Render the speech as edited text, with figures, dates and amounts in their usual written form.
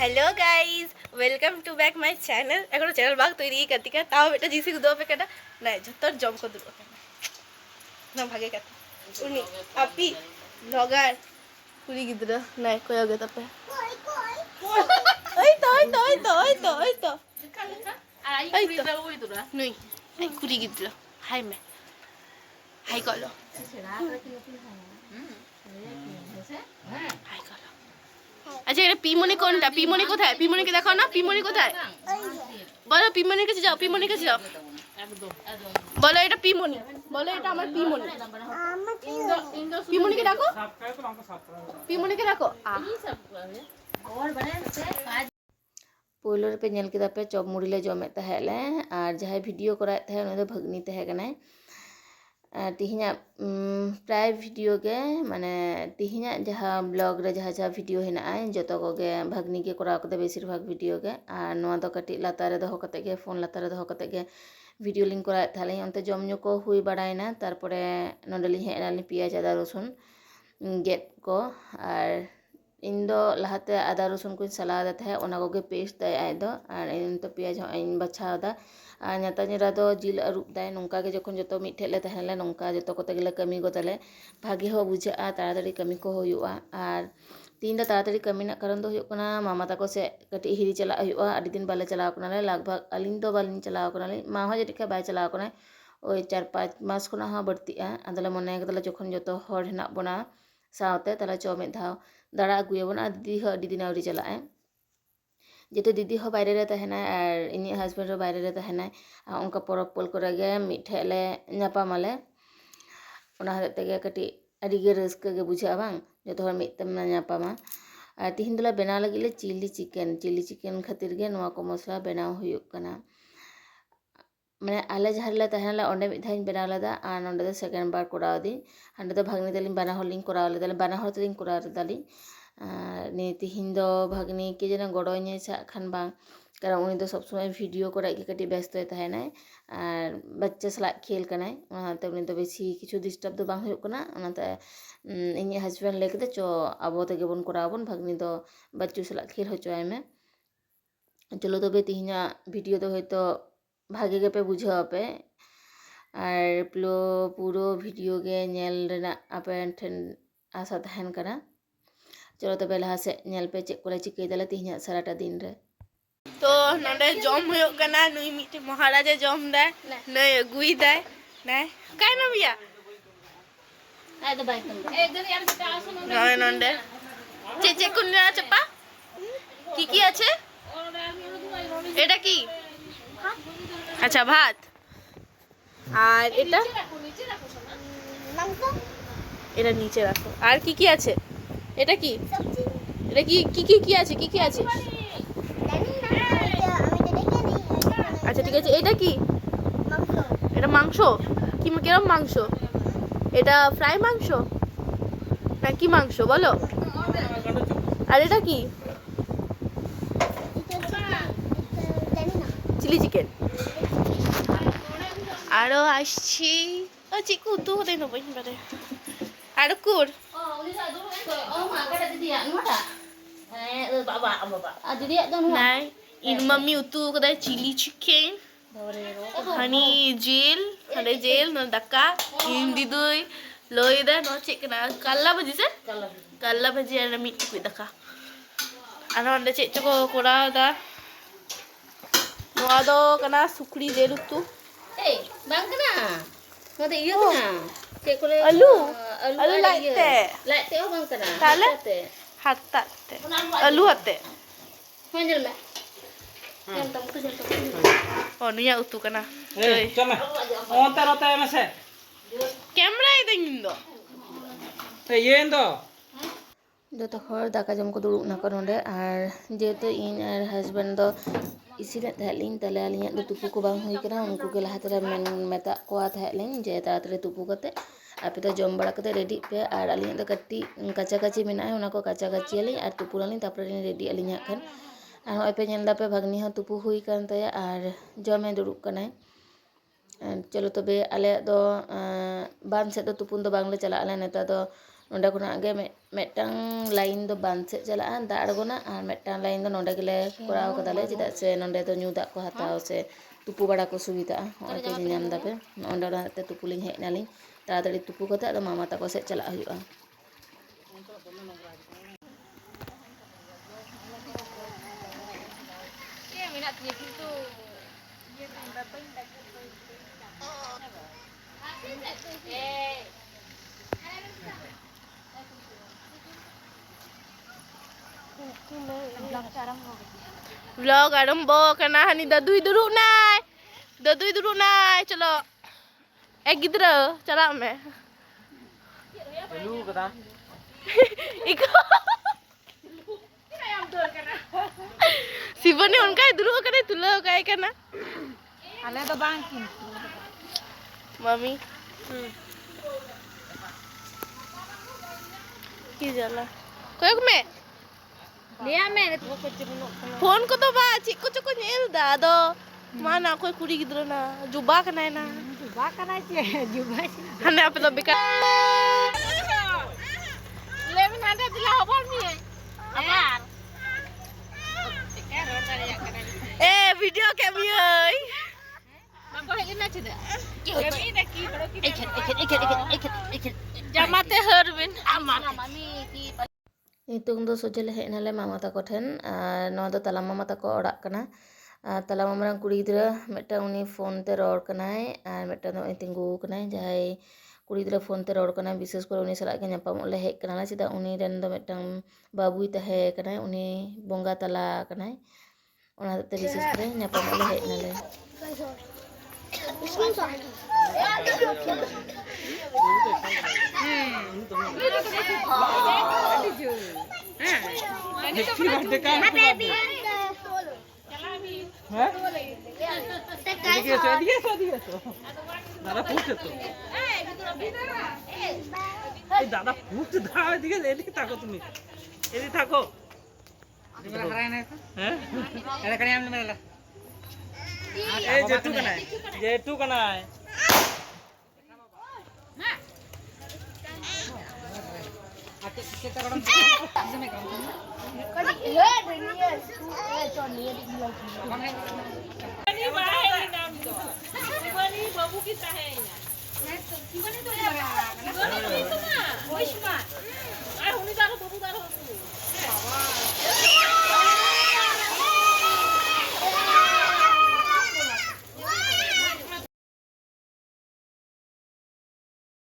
Hello guys welcome to back my channel एखोनो channel बाग तैरी करती ताओ बेटा जीसी को दो पे कटा ना जतर जम को दुरो ना भागे कथा उनी अपी ब्लॉगर कुड़ी गिद्रा ना कोई आगे तपे ओय तो नहीं आई कुड़ी गिद्रा हाय मैं हाय कलो हाय कलो अच्छा এটা পিমনি কোনটা পিমনি কোথায় পিমনিকে দেখাও না পিমনি কোথায় বলো পিমনির কাছে যাও পিমনির কাছে যাও বলো এটা পিমনি বলো এটা আমার পিমনি পিমনিকে ডাকো পিমনিকে ডাকো पोलो पे नेल केदा पे चॉप मुड़ी ले जमे तहेले और जहाँ वीडियो कराए तहे उन्हें तो भगनी तहे कने तिहिना प्राय वीडियो के माने तिहिना जहाँ ब्लॉग रे जहाँ वीडियो हेना जतो कोगे भगनी के कराव कते बेसिर भाग वीडियो के और नोआ दो कटी लातारे दो कते के फोन लातारे दो कते के वीडियो लिंक कराए थाले अंते जम ᱧᱩ को हुई बाड़ायना तारपरे नोडली हेनाली पियाज आदा रसुन गेट को और इन दो लहाते आदा रसुन को सलाद थे ओना कोगे पेस्ट दाय आय दो और इन तो पियाज इन बछादा और नेता निरा दो जिल अरूप दाय नोंका के जखन जतो मिठेले तहले नोंका जतो कोते गेले कमी गोतले भागे हो बुझा ताड़ाताड़ी कमी को हुआ और तीन दा ताड़ाताड़ी कमी ना कारण दो हुयो कना मामा ताको से कटी हिरी चला हुआ आदि दिन बाले चलाव कनाले लगभग अलिन दो बालिन चलाव कनाले मा हो जटिका बाय चलाव कना ओय 4-5 मास खना हा बढ़तिया आदले मने गदले जखन जतो हर हेना बना सावते तला चौमे धाव दाड़ा अगुयाबन और दीदी हो अड़ी दिन आवरी चलाए जेते दीदी हो बाहर रे तहना और इनी हस्बैंड हो बाहर रे तहना उनका परब पल करे मिठेले नापामाले ओना हते के कटी अड़ी गे रस्क गे बुझा बांग जतो हर मितम नापामा और तिहिन दला बनाव लगिले चिली चिकेन खातिर गे नोआ को मसला बनाव हुयुक कना मैंने आले जहाँ तहना अंडे मिधाई बनाव लदा और नोंडे सेकेंड बार कराव दी हांडे दो भागनी तलिन बाना हलिन कराव लदा बाना हर तलिन कराव दाली नी तिहिन दो भागनी के जना गड़ोने सा खान बांग कारण उनी दो सब समय वीडियो कराए के कटी व्यस्त तहना और बच्चा सला खेल कनाय ओनाते उनी दो बेसी किछु डिस्टर्ब दो बांग हुयुक कना ओनाते इनी हस्बैंड ले केदे चो आबो तेगे बन करावबन भागनी दो बच्चू सला खेल होचोय में चलो तबे तिहिना वीडियो दो होयतो भागे के पे बुझा पे और पूरो वीडियो के नेल रेना आपे ठेन आशा तहन कना चलो तबे लहा से नेल पे चेक कोले चिके दले तिहिना साराटा दिन रे तो नंदे जम हुयो कना नुई मिटे महाराजा जम दे नय गुई दे ना काय ना बिया आय तो बाइक एकदम यार बेटा आसो नय नंदे चे कुन्ना चप्पा की আছে এটা কি अच्छा भात আর এটা এটা নিচে রাখো আর কি আছে এটা কি এটা কি আছে কি আছে আচ্ছা ঠিক আছে এটা কি এটা মাংস কি কিরকম মাংস এটা ফ্রাই মাংস না কি মাংস বলো আর এটা কি চিলি চিকেন আরো আসছি ও চিকু তো হতে নবই পারে আর কুর নাই ইন মাম্মি উতু কদাই চিলি চিকেন হানি জেল হানি জেল ন দাকা ইন দিদুই লই দা ন চিকেন কাল্লা ভাজি সে কাল্লা ভাজি আর মিট কুই দাকা আর অন্ডে চে চকো কোরা দা নোয়া দো কানা সুকড়ি jail উতু eh bang kena ngade iya kena cek kole alu laite oh bang kena tale hatta te alu hatte hanjal me oh niya utu kana eh chome onte rote mese camera ide indo yendo जो हर दाका जम को दुड़ुब ना नोंडे और जेहेतु इन और husband दो इसीने तहलिन तले आलियां दो तुपु को बांग हुई कना उनको के लहाते मेन मेता को तहलिन जे तातरे तुपु कते आपे तो जम बड़ा कते रेडी पे और आलियां दो कट्टी काचा काची मेना है उना को काचा काची आली और तुपु लालिन तापरे रेडी आलियां खान और होय पे नेलदा पे भगनी हो तुपु हुई कान तया और जमे दुड़ुब कनाय चलो तबे आले दो बान से दो तुपुन दो बांगले चला आले नेता दो नोंडे खुना गे मेटटांग लाइन दो बांध से चला दा अड़गोना और मेटटांग लाइन दो नोंडे गेले कोराव कदाले चेदा से नोंडे दो न्यू दाग को हताव से तुपु बड़ा को सुविधा और को नाम दापे नोंडे ओनाते तुपु लिंग हेज नालिंग ताड़ाताड़ी तुपु कते आदो मामा ताको से चला हुयुआ Vlog arembo karena hani dadui duduk nai chalo gidra chala me Lu kata. iko Siva ni unkai duduk kane tulau kai kana Ale do bankin. mami ki jala koy me Lihat me. Phone को तो बा चिक को चको nail दा दो माना कोई कुड़ी गिद्रो ना जुबा कनाय ना Juga kana je. Juga. हने आप तो बेकार लेकिन ada दिला हबर मी हबर ए वीडियो के मी हई बाबा हे ना छदा केमी ना की बड़ो की एक जमाते हरबिन आमा मम्मी की नितुंग दो सोजले हेज नाले मामा ताको ठेन नोआ दो तला मामा ताको ओड़ाग कना तला मामा रंग कुड़ी गिद्रा मेटा उनी फोन ते रोड कनाय और मेटा दो तिंगु कनाय जहाय कुड़ी गिद्रा फोन ते रोड कनाय विशेष कर उनी सलाग के ᱧᱟᱯᱟᱢᱚᱜ ले हेज कनाला चेदा उनी रेन दो मेटांग बाबुई तहे कनाय उनी बोंगा तला कनाय ओना ते विशेष कर ᱧᱟᱯᱟᱢᱚᱜ ले हेज नाले Happy birthday kan? Happy Hah? Dia so. Dada push to. Dada push da দিকে এদিকে থাকো তুমি এদিকে থাকো তোমরা হারায় না হ্যাঁ এটা কানে আমলে মেলা এই জেটু কানায় बाबू की